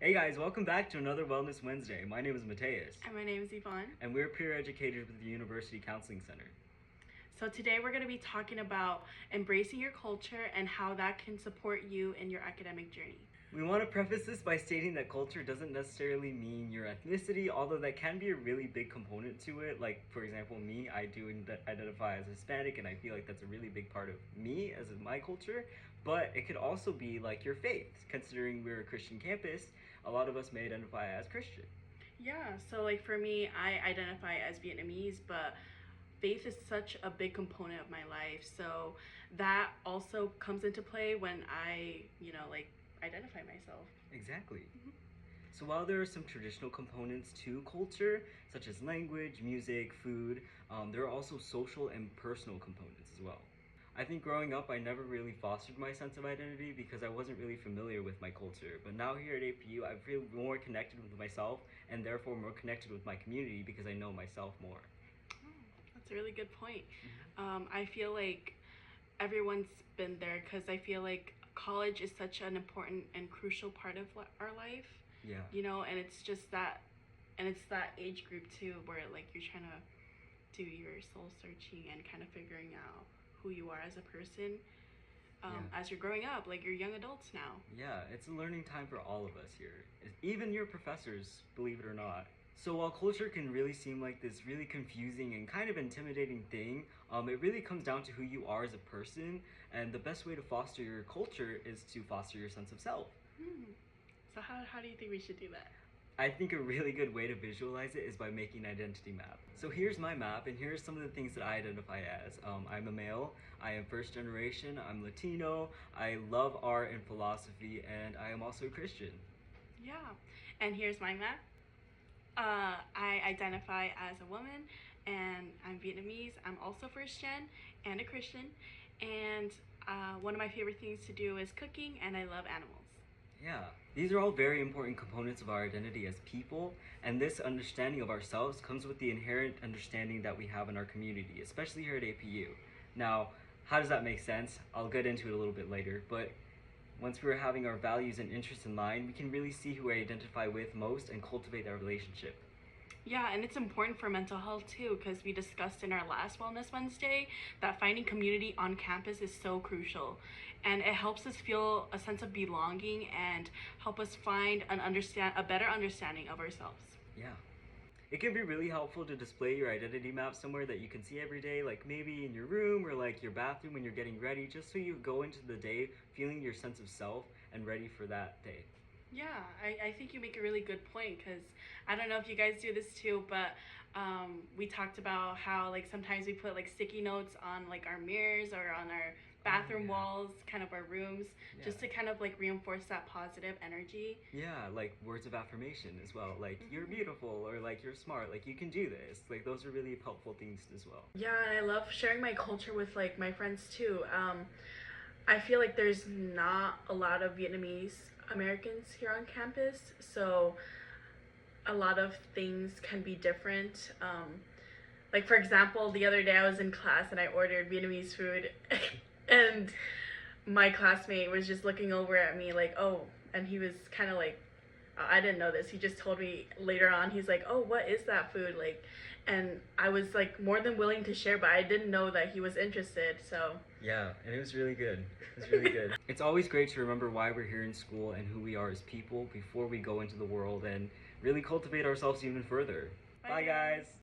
Hey guys, welcome back to another Wellness Wednesday. My name is Mateus. And my name is Yvonne. And we're peer educators with the University Counseling Center. So today we're going to be talking about embracing your culture and how that can support you in your academic journey. We want to preface this by stating that culture doesn't necessarily mean your ethnicity, although that can be a really big component to it. Like, for example, me, I do identify as Hispanic, and I feel like that's a really big part of me as my culture. But it could also be like your faith. Considering we're a Christian campus, a lot of us may identify as Christian. Yeah, so like for me, I identify as Vietnamese, but faith is such a big component of my life. So that also comes into play when I, identify myself. Exactly. So while there are some traditional components to culture, such as language, music, food, there are also social and personal components as well. I think growing up, I never really fostered my sense of identity because I wasn't really familiar with my culture. But now here at APU, I feel more connected with myself and therefore more connected with my community because I know myself more. Oh, that's a really good point. I feel like everyone's been there because I feel like college is such an important and crucial part of our life. Yeah. And it's just that, and it's that age group too, where like you're trying to do your soul searching and kind of figuring out who you are as a person. As you're growing up, like you're young adults now. Yeah, it's a learning time for all of us here. Even your professors, believe it or not. So while culture can really seem like this really confusing and kind of intimidating thing, it really comes down to who you are as a person, and the best way to foster your culture is to foster your sense of self. So how do you think we should do that? I think a really good way to visualize it is by making an identity map. So here's my map, and here's some of the things that I identify as. I'm a male, I am first generation, I'm Latino, I love art and philosophy, and I am also a Christian. Yeah, and here's my map. I identify as a woman, and I'm Vietnamese. I'm also first gen and a Christian, and one of my favorite things to do is cooking, and I love animals. Yeah, these are all very important components of our identity as people, and this understanding of ourselves comes with the inherent understanding that we have in our community, especially here at APU. Now, how does that make sense? I'll get into it a little bit later, but once we're having our values and interests in line, we can really see who we identify with most and cultivate that relationship. Yeah, and it's important for mental health too, because we discussed in our last Wellness Wednesday that finding community on campus is so crucial. And it helps us feel a sense of belonging and help us find a better understanding of ourselves. Yeah. It can be really helpful to display your identity map somewhere that you can see every day, like maybe in your room or like your bathroom when you're getting ready, just so you go into the day feeling your sense of self and ready for that day. Yeah, I think you make a really good point because I don't know if you guys do this too, but we talked about how like sometimes we put like sticky notes on like our mirrors or on our bathroom walls, kind of our rooms, just to kind of like reinforce that positive energy. Yeah, like words of affirmation as well, like you're beautiful or like you're smart, like you can do this. Like those are really helpful things as well. Yeah, and I love sharing my culture with like my friends too. I feel like there's not a lot of Vietnamese Americans here on campus, so a lot of things can be different. Like for example, the other day I was in class and I ordered Vietnamese food and my classmate was just looking over at me like, oh, and he was kind of like, I didn't know this. He just told me later on, he's like, oh, what is that food? Like, and I was like more than willing to share, but I didn't know that he was interested, so. Yeah, and it was really good. It was really good. It's always great to remember why we're here in school and who we are as people before we go into the world and really cultivate ourselves even further. Bye guys.